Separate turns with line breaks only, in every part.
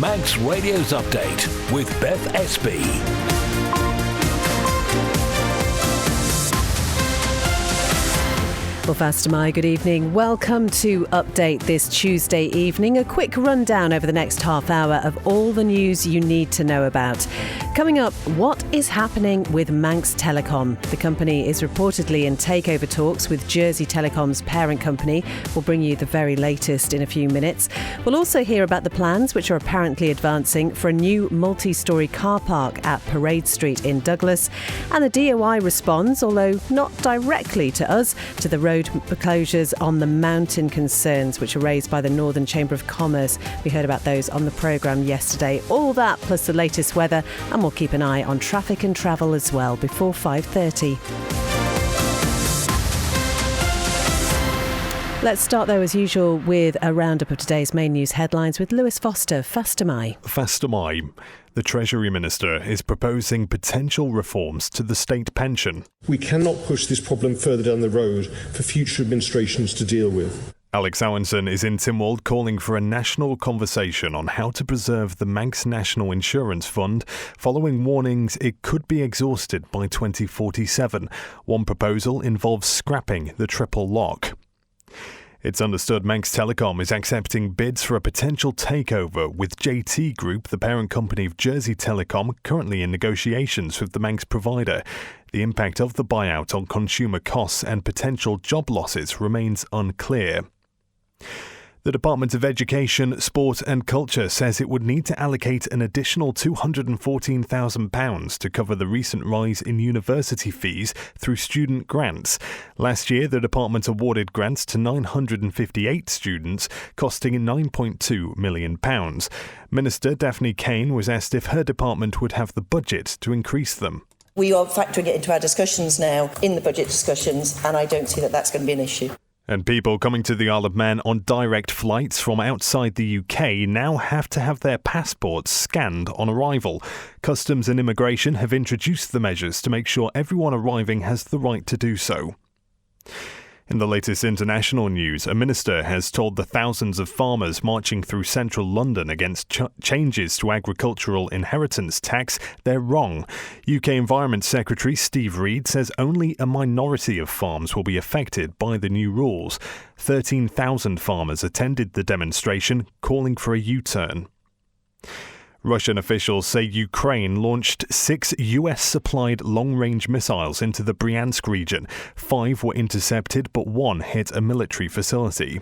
Manx Radio's Update with Beth Espy.
Well, Fastamai, good evening. Welcome to Update this Tuesday evening. A quick rundown over the next half hour of all the news you need to know about. Coming up, what is happening with Manx Telecom? The company is reportedly in takeover talks with Jersey Telecom's parent company. We'll bring you the very latest in a few minutes. We'll also hear about the plans which are apparently advancing for a new multi-storey car park at Parade Street in Douglas. And the DOI responds, although not directly to us, to the road closures on the mountain concerns which are raised by the Northern Chamber of Commerce. We heard about those on the programme yesterday. All that plus the latest weather, and we'll keep an eye on traffic and travel as well before 5:30. Let's start, though, as usual, with a roundup of today's main news headlines with Lewis Foster. Fastamai.
The Treasury Minister is proposing potential reforms to the state pension.
We cannot push this problem further down the road for future administrations to deal with.
Alex Owenson is in Tynwald calling for a national conversation on how to preserve the Manx National Insurance Fund following warnings it could be exhausted by 2047. One proposal involves scrapping the triple lock. It's understood Manx Telecom is accepting bids for a potential takeover, with JT Group, the parent company of Jersey Telecom, currently in negotiations with the Manx provider. The impact of the buyout on consumer costs and potential job losses remains unclear. The Department of Education, Sport and Culture says it would need to allocate an additional £214,000 to cover the recent rise in university fees through student grants. Last year, the department awarded grants to 958 students, costing £9.2 million. Minister Daphne Kane was asked if her department would have the budget to increase them.
We are factoring it into our discussions now, in the budget discussions, and I don't see that that's going to be an issue.
And people coming to the Isle of Man on direct flights from outside the UK now have to have their passports scanned on arrival. Customs and Immigration have introduced the measures to make sure everyone arriving has the right to do so. In the latest international news, a minister has told the thousands of farmers marching through central London against changes to agricultural inheritance tax they're wrong. UK Environment Secretary Steve Reid says only a minority of farms will be affected by the new rules. 13,000 farmers attended the demonstration, calling for a U-turn. Russian officials say Ukraine launched 6 US-supplied long-range missiles into the Bryansk region. 5 were intercepted, but 1 hit a military facility.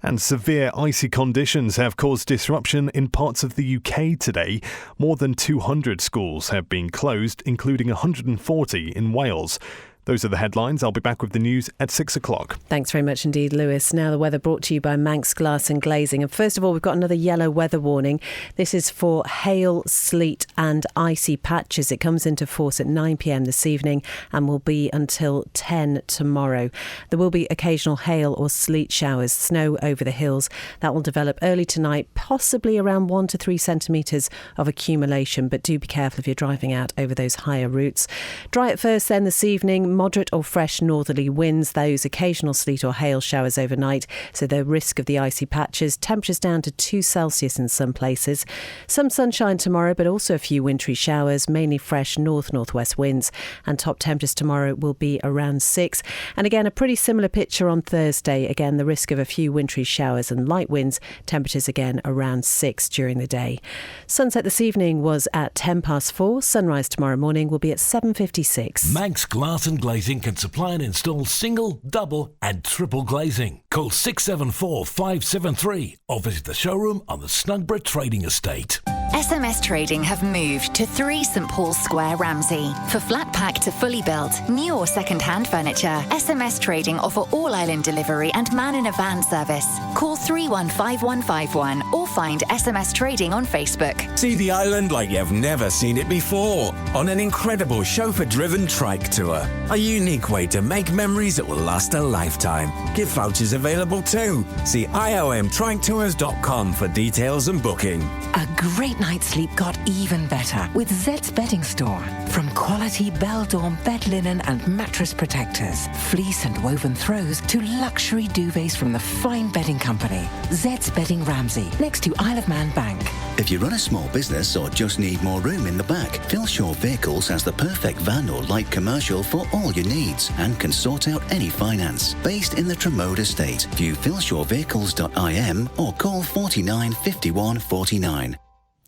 And severe icy conditions have caused disruption in parts of the UK today. More than 200 schools have been closed, including 140 in Wales. Those are the headlines. I'll be back with the news at 6 o'clock.
Thanks very much indeed, Lewis. Now the weather brought to you by Manx Glass and Glazing. And first of all, we've got another yellow weather warning. This is for hail, sleet and icy patches. It comes into force at 9 p.m. this evening and will be until 10 tomorrow. There will be occasional hail or sleet showers, snow over the hills. That will develop early tonight, possibly around 1 to 3 centimetres of accumulation. But do be careful if you're driving out over those higher routes. Dry at first then this evening. Moderate or fresh northerly winds, those occasional sleet or hail showers overnight, so the risk of the icy patches. Temperatures down to 2 Celsius in some places. Some sunshine tomorrow, but also a few wintry showers, mainly fresh north-northwest winds, and top temperatures tomorrow will be around 6. And again, a pretty similar picture on Thursday. Again, the risk of a few wintry showers and light winds. Temperatures again around 6 during the day. Sunset this evening was at 4:10. Sunrise tomorrow morning will be at 7:56.
Manx Glass and Glazing can supply and install single, double and triple glazing. Call 674 573 or visit the showroom on the Snugborough Trading Estate.
SMS Trading have moved to 3 St Paul's Square, Ramsey. For flat pack to fully built, new or second-hand furniture, SMS Trading offer all-island delivery and man-in-a-van service. Call 315151 or find SMS Trading on Facebook.
See the island like you've never seen it before on an incredible chauffeur-driven trike tour. A unique way to make memories that will last a lifetime. Gift vouchers available too. See iomtriketours.com for details and booking.
A great night's sleep got even better with Zed's Bedding Store. From quality Beldorm bed linen and mattress protectors, fleece and woven throws to luxury duvets from the fine bedding company. Zed's Bedding Ramsey, next to Isle of Man Bank.
If you run a small business or just need more room in the back, Philshaw Vehicles has the perfect van or light commercial for all your needs and can sort out any finance. Based in the Tremode estate, view philshawvehicles.im or call 49 51 49.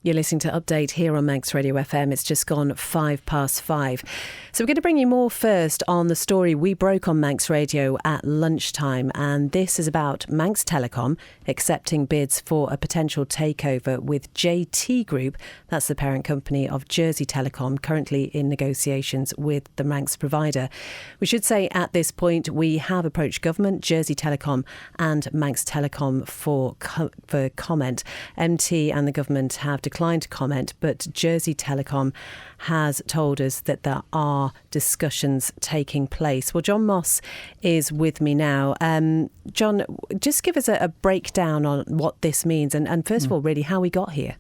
You're listening to Update here on Manx Radio FM. It's just gone 5:05. So we're going to bring you more first on the story we broke on Manx Radio at lunchtime. And this is about Manx Telecom accepting bids for a potential takeover with JT Group. That's the parent company of Jersey Telecom, currently in negotiations with the Manx provider. We should say at this point we have approached government, Jersey Telecom and Manx Telecom for comment. MT and the government have declined to comment, but Jersey Telecom has told us that there are discussions taking place. Well, John Moss is with me now. John, just give us a breakdown on what this means and first of all, really, how we got here.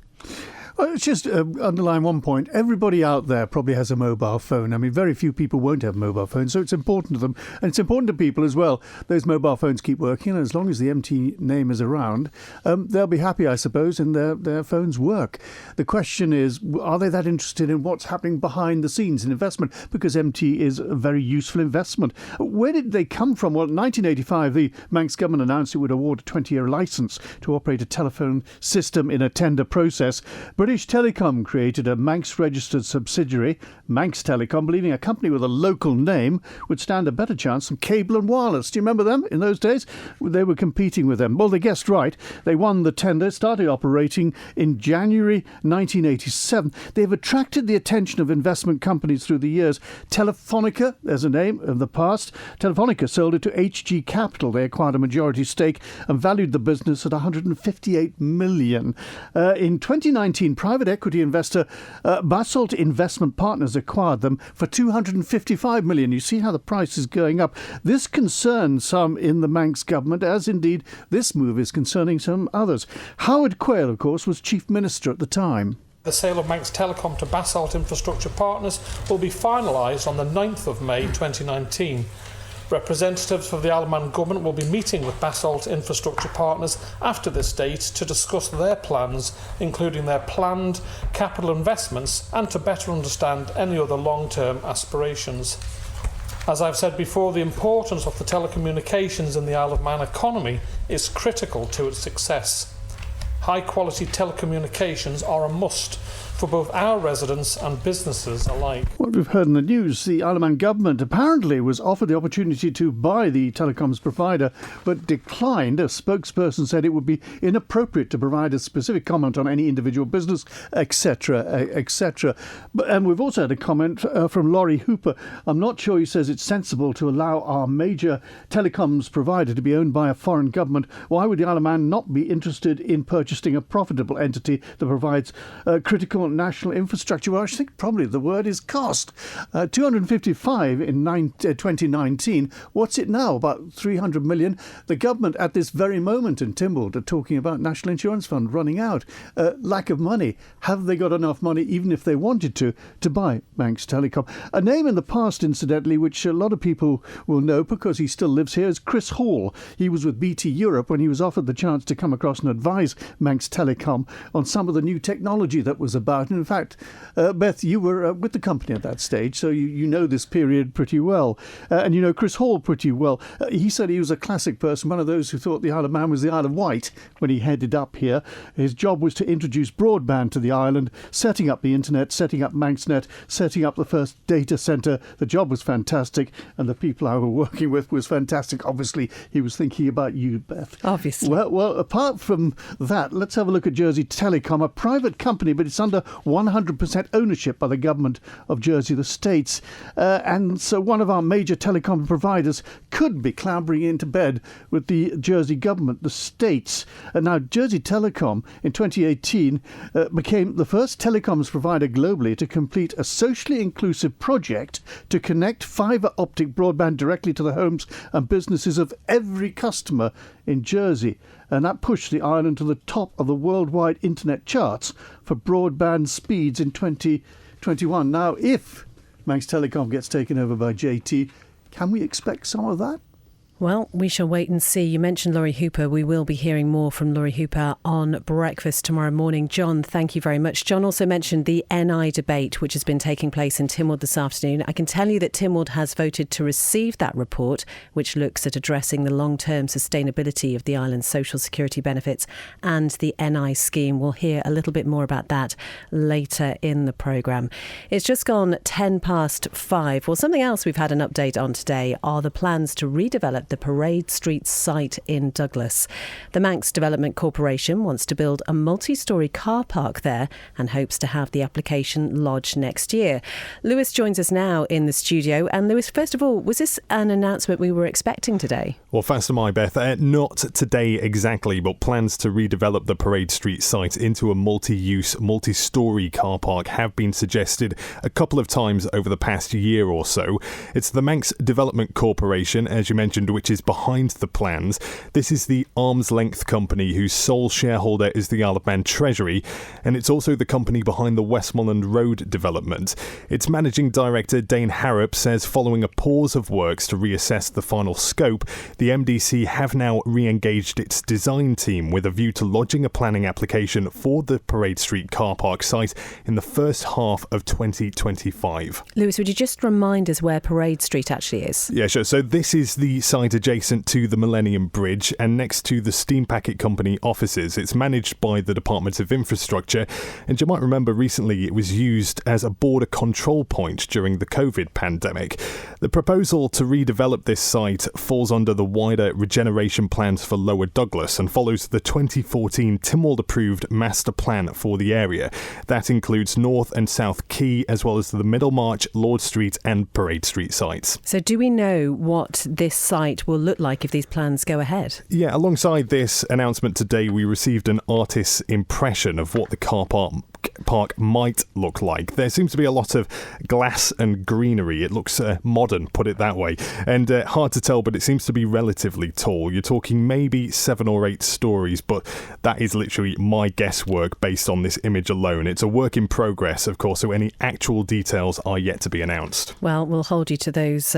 Well, it's just underline one point. Everybody out there probably has a mobile phone. I mean, very few people won't have mobile phones, so it's important to them. And it's important to people as well. Those mobile phones keep working, and as long as the MT name is around, they'll be happy, I suppose, and their phones work. The question is, are they that interested in what's happening behind the scenes in investment? Because MT is a very useful investment. Where did they come from? Well, in 1985, the Manx government announced it would award a 20-year licence to operate a telephone system in a tender process. British Telecom created a Manx-registered subsidiary, Manx Telecom, believing a company with a local name would stand a better chance than Cable and Wireless. Do you remember them in those days? They were competing with them. Well, they guessed right. They won the tender, started operating in January 1987. They've attracted the attention of investment companies through the years. Telefonica, there's a name of the past. Telefonica sold it to HG Capital. They acquired a majority stake and valued the business at $158 million. In 2019, private equity investor Basalt Investment Partners acquired them for $255 million. You see how the price is going up. This concerns some in the Manx government, as indeed this move is concerning some others. Howard Quayle, of course, was Chief Minister at the time.
The sale of Manx Telecom to Basalt Infrastructure Partners will be finalised on the 9th of May 2019. Representatives of the Isle of Man government will be meeting with Basalt Infrastructure Partners after this date to discuss their plans, including their planned capital investments, and to better understand any other long-term aspirations. As I've said before, the importance of the telecommunications in the Isle of Man economy is critical to its success. High-quality telecommunications are a must for both our residents and businesses alike.
What we've heard in the news, the Isle of Man government apparently was offered the opportunity to buy the telecoms provider, but declined. A spokesperson said it would be inappropriate to provide a specific comment on any individual business, etc., etc. And we've also had a comment from Laurie Hooper. I'm not sure, he says, it's sensible to allow our major telecoms provider to be owned by a foreign government. Why would the Isle of Man not be interested in purchasing a profitable entity that provides critical national infrastructure? Well, I think probably the word is cost. 255 in 2019. What's it now? About 300 million. The government at this very moment in Tynwald are talking about National Insurance Fund running out. Lack of money. Have they got enough money, even if they wanted to buy Manx Telecom? A name in the past, incidentally, which a lot of people will know because he still lives here, is Chris Hall. He was with BT Europe when he was offered the chance to come across and advise Manx Telecom on some of the new technology that was about. And in fact, Beth, you were with the company at that stage, so you know this period pretty well. And you know Chris Hall pretty well. He said he was a classic person, one of those who thought the Isle of Man was the Isle of Wight when he headed up here. His job was to introduce broadband to the island, setting up the internet, setting up Manxnet, setting up the first data centre. The job was fantastic, and the people I were working with was fantastic. Obviously, he was thinking about you, Beth.
Obviously.
Well, apart from that, let's have a look at Jersey Telecom, a private company, but it's under 100% ownership by the government of Jersey, the States. And so one of our major telecom providers could be clambering into bed with the Jersey government, the States. And now Jersey Telecom in 2018 became the first telecoms provider globally to complete a socially inclusive project to connect fibre optic broadband directly to the homes and businesses of every customer in Jersey. And that pushed the island to the top of the worldwide internet charts for broadband speeds in 2021. Now, if Manx Telecom gets taken over by JT, can we expect some of that?
Well, we shall wait and see. You mentioned Laurie Hooper. We will be hearing more from Laurie Hooper on Breakfast tomorrow morning. John, thank you very much. John also mentioned the NI debate, which has been taking place in Tynwald this afternoon. I can tell you that Tynwald has voted to receive that report, which looks at addressing the long-term sustainability of the island's social security benefits and the NI scheme. We'll hear a little bit more about that later in the programme. It's just gone 5:10. Well, something else we've had an update on today are the plans to redevelop the Parade Street site in Douglas. The Manx Development Corporation wants to build a multi-storey car park there and hopes to have the application lodged next year. Lewis joins us now in the studio. And Lewis, first of all, was this an announcement we were expecting today?
Well, thanks to my Beth, not today exactly, but plans to redevelop the Parade Street site into a multi-use, multi-storey car park have been suggested a couple of times over the past year or so. It's the Manx Development Corporation, as you mentioned, which is behind the plans. This is the arm's length company whose sole shareholder is the Isle of Man Treasury, and it's also the company behind the Westmoreland Road development. Its managing director, Dane Harrop, says following a pause of works to reassess the final scope, the MDC have now re-engaged its design team with a view to lodging a planning application for the Parade Street car park site in the first half of 2025.
Lewis, would you just remind us where Parade Street actually is?
Yeah, sure. So this is the site adjacent to the Millennium Bridge and next to the Steam Packet Company offices. It's managed by the Department of Infrastructure, and you might remember recently it was used as a border control point during the COVID pandemic. The proposal to redevelop this site falls under the wider regeneration plans for Lower Douglas and follows the 2014 Tynwald approved master plan for the area. That includes North and South Quay, as well as the Middlemarch, Lord Street and Parade Street sites.
So do we know what this site will look like if these plans go ahead?
Yeah, alongside this announcement today, we received an artist's impression of what the car park might look like. There seems to be a lot of glass and greenery. It looks modern, put it that way, and hard to tell, but it seems to be relatively tall. You're talking maybe 7 or 8 stories, but that is literally my guesswork based on this image alone. It's a work in progress, of course, so any actual details are yet to be announced.
Well, we'll hold you to those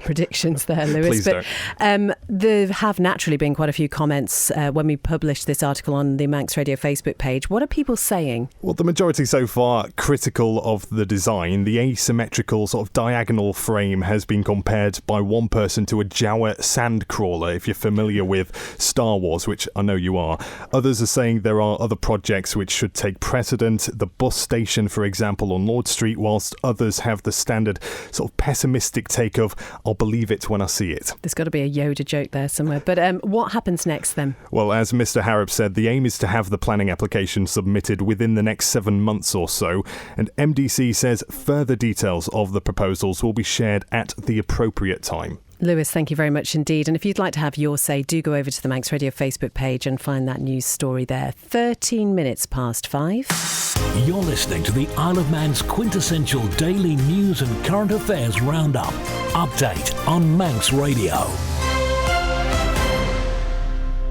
predictions there, Lewis.
Please
but there have naturally been quite a few comments when we published this article on the Manx Radio Facebook page. What are people saying?
Well, the majority so far critical of the design. The asymmetrical sort of diagonal frame has been compared by one person to a Jawa sand crawler, if you're familiar with Star Wars, which I know you are. Others are saying there are other projects which should take precedent. The bus station, for example, on Lord Street, whilst others have the standard sort of pessimistic take of, I'll believe it when I see it.
There's got to be a Yoda joke there somewhere. But what happens next then?
Well, as Mr. Harrop said, the aim is to have the planning application submitted within the next 7 months or so, and MDC says further details of the proposals will be shared at the appropriate time.
Lewis, thank you very much indeed. And if you'd like to have your say, do go over to the Manx Radio Facebook page and find that news story there. 5:13.
You're listening to the Isle of Man's quintessential daily news and current affairs roundup. Update on Manx Radio.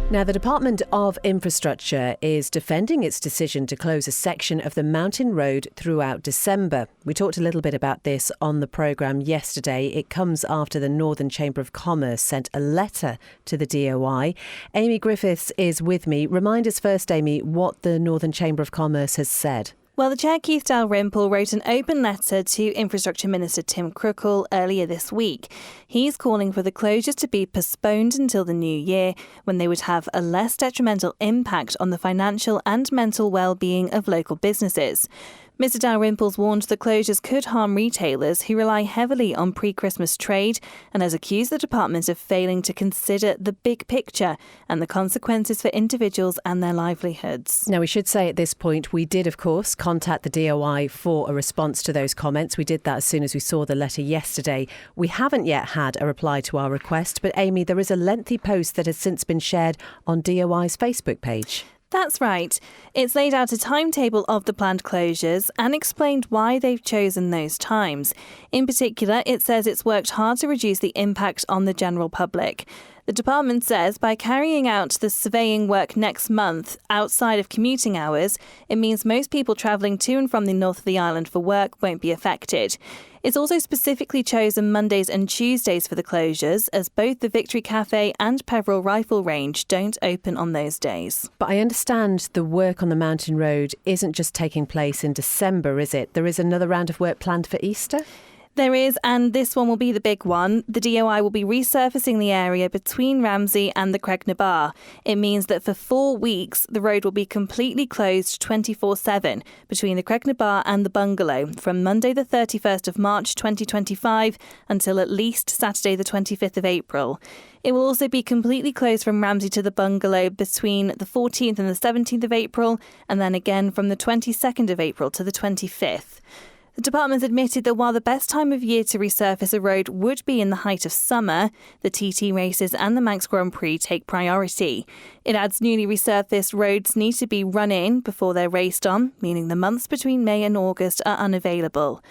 Now, the Department of Infrastructure is defending its decision to close a section of the mountain road throughout December. We talked a little bit about this on the programme yesterday. It comes after the Northern Chamber of Commerce sent a letter to the DOI. Amy Griffiths is with me. Remind us first, Amy, what the Northern Chamber of Commerce has said.
Well, the Chair, Keith Dalrymple, wrote an open letter to Infrastructure Minister Tim Crookall earlier this week. He's calling for the closures to be postponed until the new year, when they would have a less detrimental impact on the financial and mental well-being of local businesses. Mr Dalrymple's warned the closures could harm retailers who rely heavily on pre-Christmas trade and has accused the department of failing to consider the big picture and the consequences for individuals and their livelihoods.
Now, we should say at this point, we did, of course, contact the DOI for a response to those comments. We did that as soon as we saw the letter yesterday. We haven't yet had a reply to our request, but Amy, there is a lengthy post that has since been shared on DOI's Facebook page.
That's right. It's laid out a timetable of the planned closures and explained why they've chosen those times. In particular, it says it's worked hard to reduce the impact on the general public. The department says by carrying out the surveying work next month outside of commuting hours, it means most people travelling to and from the north of the island for work won't be affected. It's also specifically chosen Mondays and Tuesdays for the closures, as both the Victory Cafe and Peveril Rifle Range don't open on those days.
But I understand the work on the mountain road isn't just taking place in December, is it? There is another round of work planned for Easter?
There is, and this one will be the big one. The DOI will be resurfacing the area between Ramsey and the Cregnabar. It means that for 4 weeks, the road will be completely closed 24/7 between the Cregnabar and the Bungalow from Monday the 31st of March 2025 until at least Saturday the 25th of April. It will also be completely closed from Ramsey to the Bungalow between the 14th and the 17th of April, and then again from the 22nd of April to the 25th. The department admitted that while the best time of year to resurface a road would be in the height of summer, the TT races and the Manx Grand Prix take priority. It adds newly resurfaced roads need to be run in before they're raced on, meaning the months between May and August are unavailable.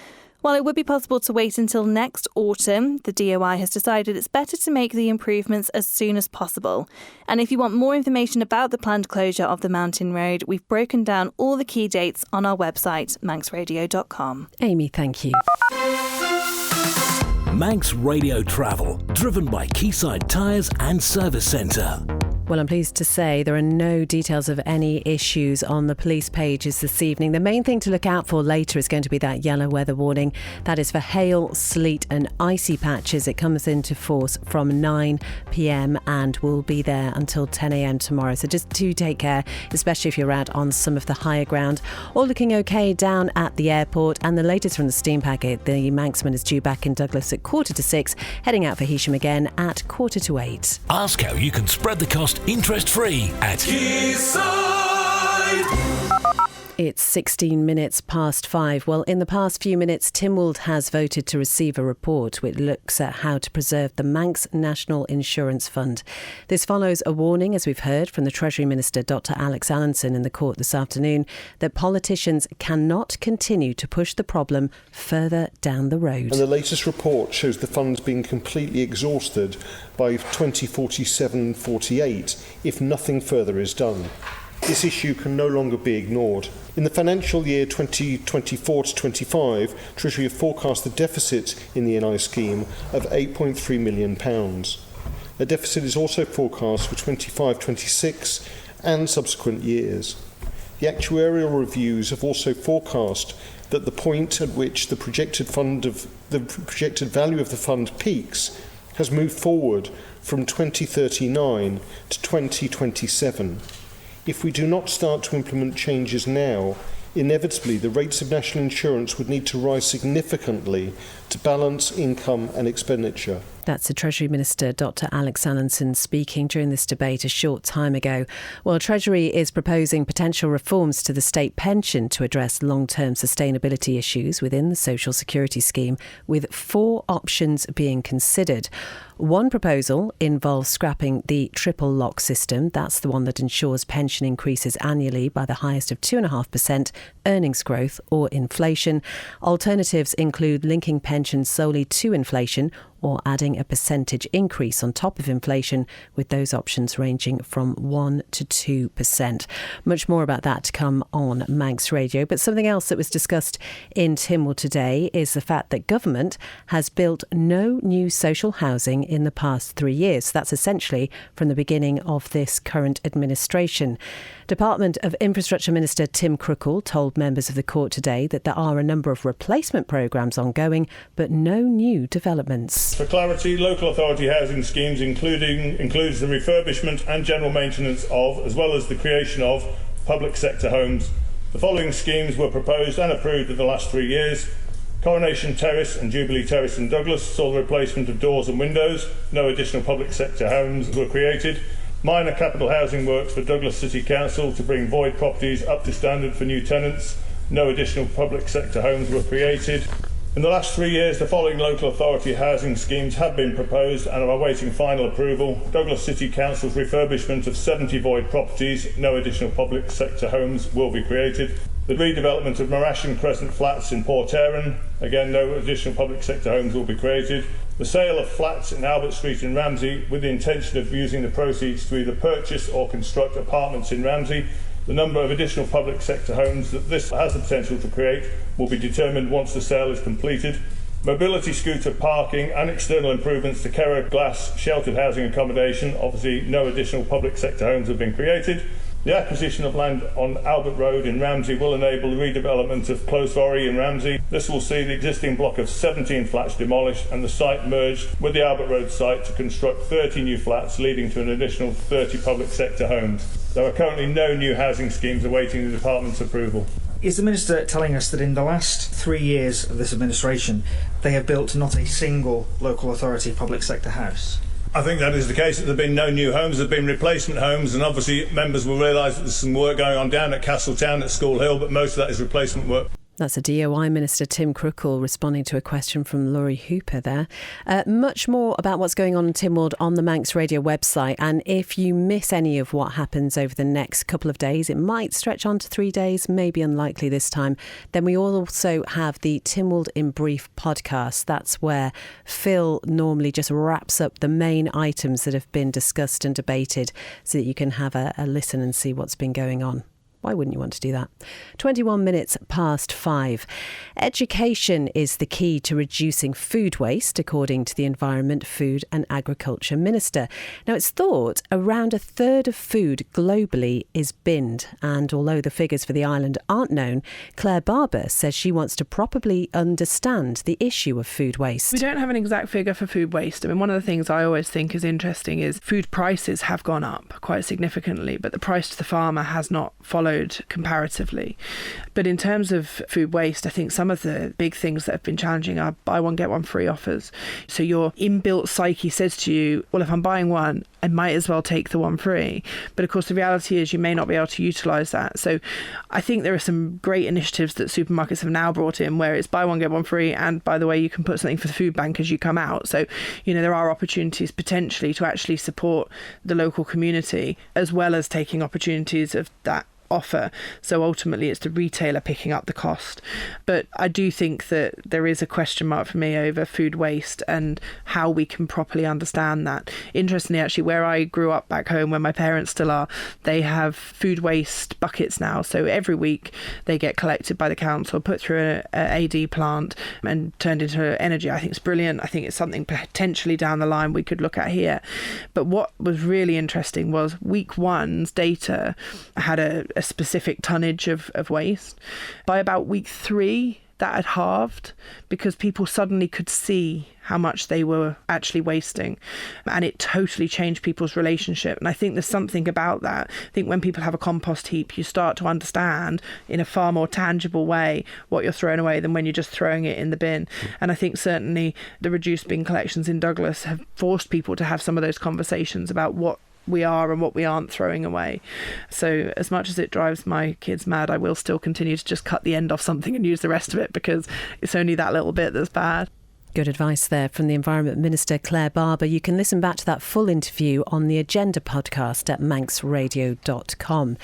While it would be possible to wait until next autumn, the DOI has decided it's better to make the improvements as soon as possible. And if you want more information about the planned closure of the mountain road, we've broken down all the key dates on our website, manxradio.com.
Amy, thank you.
Manx Radio Travel, driven by Quayside Tyres and Service Centre.
Well, I'm pleased to say there are no details of any issues on the police pages this evening. The main thing to look out for later is going to be that yellow weather warning. That is for hail, sleet and icy patches. It comes into force from 9 p.m. and will be there until 10 a.m. tomorrow. So just do take care, especially if you're out on some of the higher ground. All looking okay down at the airport. And the latest from the steam packet, the Manxman is due back in Douglas at 6:45, heading out for Heysham again at 7:45.
Ask how you can spread the cost interest-free at Quayside.
It's 16 minutes past 5. Well, in the past few minutes, Tynwald has voted to receive a report which looks at how to preserve the Manx National Insurance Fund. This follows a warning, as we've heard, from the Treasury Minister, Dr Alex Allinson, in the court this afternoon, that politicians cannot continue to push the problem further down the road.
And the latest report shows the funds being completely exhausted by 2047-48 if nothing further is done. This issue can no longer be ignored. In the financial year 2024-25, Treasury have forecast the deficit in the NI scheme of £8.3 million. The deficit is also forecast for 25-26 and subsequent years. The actuarial reviews have also forecast that the point at which the projected value of the fund peaks has moved forward from 2039 to 2027. If we do not start to implement changes now, inevitably the rates of national insurance would need to rise significantly to balance income and expenditure.
That's the Treasury Minister, Dr Alex Allinson, speaking during this debate a short time ago. Well, Treasury is proposing potential reforms to the state pension to address long-term sustainability issues within the social security scheme, with 4 options being considered. One proposal involves scrapping the triple lock system. That's the one that ensures pension increases annually by the highest of 2.5% earnings growth or inflation. Alternatives include linking pensions solely to inflation or adding a percentage increase on top of inflation, with those options ranging from 1 to 2%. Much more about that to come on Manx Radio. But something else that was discussed in Tynwald today is the fact that government has built no new social housing in the past 3 years. That's essentially from the beginning of this current administration. Department of Infrastructure Minister Tim Crookall told members of the court today that there are a number of replacement programmes ongoing, but no new developments.
For clarity, local authority housing schemes includes the refurbishment and general maintenance of, as well as the creation of, public sector homes. The following schemes were proposed and approved in the last 3 years. Coronation Terrace and Jubilee Terrace in Douglas saw the replacement of doors and windows. No additional public sector homes were created. Minor capital housing works for Douglas City Council to bring void properties up to standard for new tenants. No additional public sector homes were created. In the last 3 years, the following local authority housing schemes have been proposed and are awaiting final approval. Douglas City Council's refurbishment of 70 void properties. No additional public sector homes will be created. The redevelopment of Marashan Crescent Flats in Port Erin. Again, no additional public sector homes will be created. The sale of flats in Albert Street in Ramsey, with the intention of using the proceeds to either purchase or construct apartments in Ramsey. The number of additional public sector homes that this has the potential to create will be determined once the sale is completed. mobility scooter parking and external improvements to Kerra glass sheltered housing accommodation. Obviously, no additional public sector homes have been created. The acquisition of land on Albert Road in Ramsey will enable the redevelopment of Closeforry in Ramsey. This will see the existing block of 17 flats demolished and the site merged with the Albert Road site to construct 30 new flats, leading to an additional 30 public sector homes. There are currently no new housing schemes awaiting the department's approval.
Is the Minister telling us that in the last 3 years of this administration, they have built not a single local authority public sector house?
I think that is the case. There have been no new homes, there have been replacement homes, and obviously members will realise that there's some work going on down at Castletown at School Hill, but most of that is replacement work.
That's a DOI Minister Tim Crookall responding to a question from Laurie Hooper there. Much more about what's going on in Tynwald on the Manx Radio website. And if you miss any of what happens over the next couple of days, it might stretch on to 3 days, maybe unlikely this time. Then we also have the Tynwald in Brief podcast. That's where Phil normally just wraps up the main items that have been discussed and debated so that you can have a listen and see what's been going on. Why wouldn't you want to do that? 21 minutes past 5. Education is the key to reducing food waste, according to the Environment, Food and Agriculture Minister. Now, it's thought around a third of food globally is binned. And although the figures for the island aren't known, Claire Barber says she wants to properly understand the issue of food waste.
We don't have an exact figure for food waste. I mean, one of the things I always think is interesting is food prices have gone up quite significantly, but the price to the farmer has not followed comparatively. But in terms of food waste, I think some of the big things that have been challenging are buy one, get one free offers. So your inbuilt psyche says to you, well, if I'm buying one, I might as well take the one free. But of course, the reality is you may not be able to utilise that. So I think there are some great initiatives that supermarkets have now brought in where it's buy one, get one free. And by the way, you can put something for the food bank as you come out. So, there are opportunities potentially to actually support the local community as well as taking opportunities of that offer. So ultimately it's the retailer picking up the cost. But I do think that there is a question mark for me over food waste and how we can properly understand that. Interestingly, actually, where I grew up back home, where my parents still are, they have food waste buckets now. So every week they get collected by the council, put through an AD plant and turned into energy. I think it's brilliant. I think it's something potentially down the line we could look at here. But what was really interesting was week one's data had a specific tonnage of waste. By about week 3, that had halved because people suddenly could see how much they were actually wasting, and it totally changed people's relationship. And I think there's something about that. I think when people have a compost heap, you start to understand in a far more tangible way what you're throwing away than when you're just throwing it in the bin. And I think certainly the reduced bin collections in Douglas have forced people to have some of those conversations about what we are and what we aren't throwing away. So as much as it drives my kids mad, I will still continue to just cut the end off something and use the rest of it because it's only that little bit that's bad.
Good advice there from the Environment Minister, Claire Barber. You can listen back to that full interview on the Agenda podcast at manxradio.com.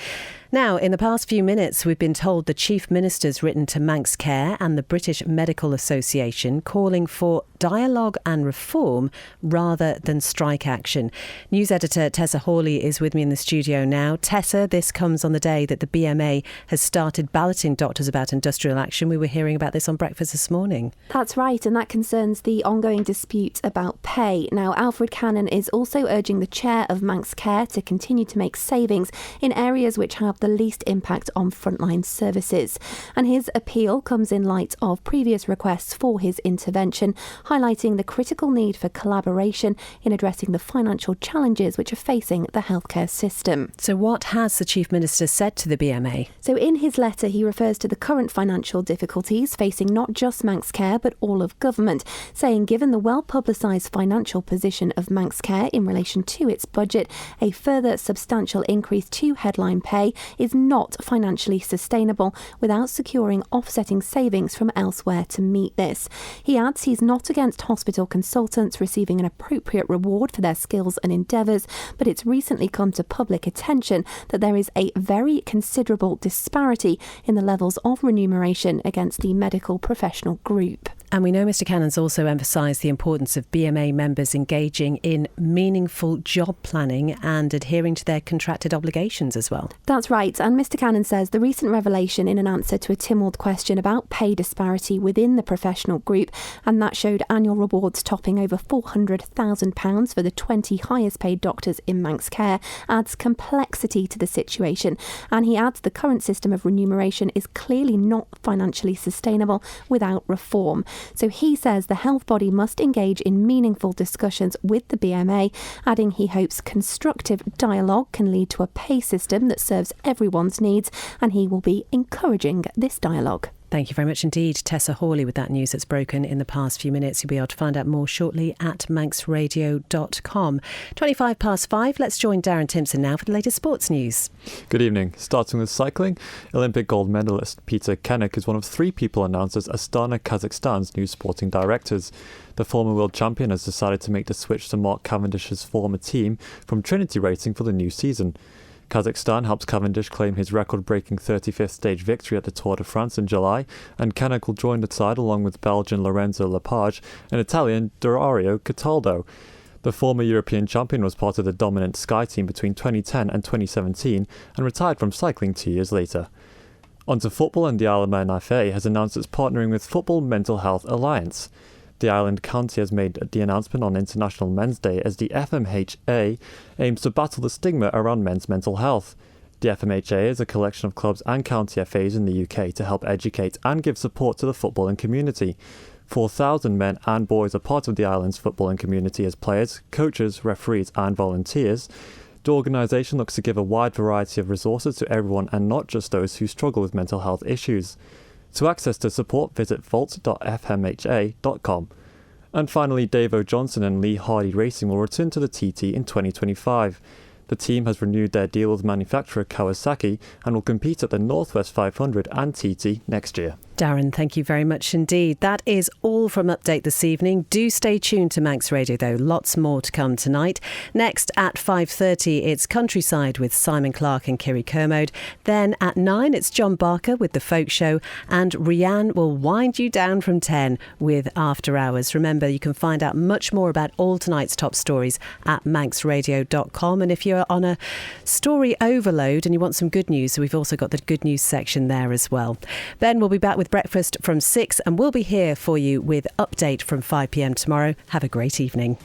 Now, in the past few minutes, we've been told the Chief Minister's written to Manx Care and the British Medical Association calling for dialogue and reform rather than strike action. News editor Tessa Hawley is with me in the studio now. Tessa, this comes on the day that the BMA has started balloting doctors about industrial action. We were hearing about this on breakfast this morning.
That's right, and that concerns the ongoing dispute about pay. Now, Alfred Cannon is also urging the chair of Manx Care to continue to make savings in areas which have the least impact on frontline services. And his appeal comes in light of previous requests for his intervention, highlighting the critical need for collaboration in addressing the financial challenges which are facing the healthcare system.
So what has the Chief Minister said to the BMA?
So in his letter, he refers to the current financial difficulties facing not just Manx Care but all of government, saying given the well-publicised financial position of Manx Care in relation to its budget, a further substantial increase to headline pay is not financially sustainable without securing offsetting savings from elsewhere to meet this. He adds he's not against hospital consultants receiving an appropriate reward for their skills and endeavours, but it's recently come to public attention that there is a very considerable disparity in the levels of remuneration against the medical professional group.
And we know Mr Cannon's also emphasised the importance of BMA members engaging in meaningful job planning and adhering to their contracted obligations as well.
That's right. And Mr Cannon says the recent revelation in an answer to a Tynwald question about pay disparity within the professional group, and that showed annual rewards topping over £400,000 for the 20 highest paid doctors in Manx Care, adds complexity to the situation. And he adds the current system of remuneration is clearly not financially sustainable without reform. So he says the health body must engage in meaningful discussions with the BMA, adding he hopes constructive dialogue can lead to a pay system that serves everyone's needs, and he will be encouraging this dialogue.
Thank you very much indeed, Tessa Hawley, with that news that's broken in the past few minutes. You'll be able to find out more shortly at manxradio.com. 5:25. Let's join Darren Timpson now for the latest sports news.
Good evening. Starting with cycling, Olympic gold medalist Peter Kennack is one of 3 people announced as Astana Kazakhstan's new sporting directors. The former world champion has decided to make the switch to Mark Cavendish's former team from Trinity Racing for the new season. Kazakhstan helped Cavendish claim his record-breaking 35th stage victory at the Tour de France in July, and Kennack will join the side along with Belgian Lorenzo Lepage and Italian Dario Cataldo. The former European champion was part of the dominant Sky team between 2010 and 2017 and retired from cycling 2 years later. On to football, and the Isle of Man FA has announced it's partnering with Football Mental Health Alliance. The island county has made the announcement on International Men's Day as the FMHA aims to battle the stigma around men's mental health. The FMHA is a collection of clubs and county FAs in the UK to help educate and give support to the footballing community. 4,000 men and boys are part of the island's footballing community as players, coaches, referees and volunteers. The organisation looks to give a wide variety of resources to everyone and not just those who struggle with mental health issues. To access the support, visit vault.fmha.com. And finally, Dave O. Johnson and Lee Hardy Racing will return to the TT in 2025. The team has renewed their deal with manufacturer Kawasaki and will compete at the Northwest 500 and TT next year.
Darren, thank you very much indeed. That is all from Update this evening. Do stay tuned to Manx Radio, though. Lots more to come tonight. Next at 5:30, it's Countryside with Simon Clark and Kiri Kermode. Then at 9, it's John Barker with The Folk Show. And Rianne will wind you down from 10 with After Hours. Remember, you can find out much more about all tonight's top stories at manxradio.com. And if you're on a story overload and you want some good news, we've also got the good news section there as well. Ben will be back with breakfast from 6 and we'll be here for you with Update from 5 p.m. tomorrow. Have a great evening.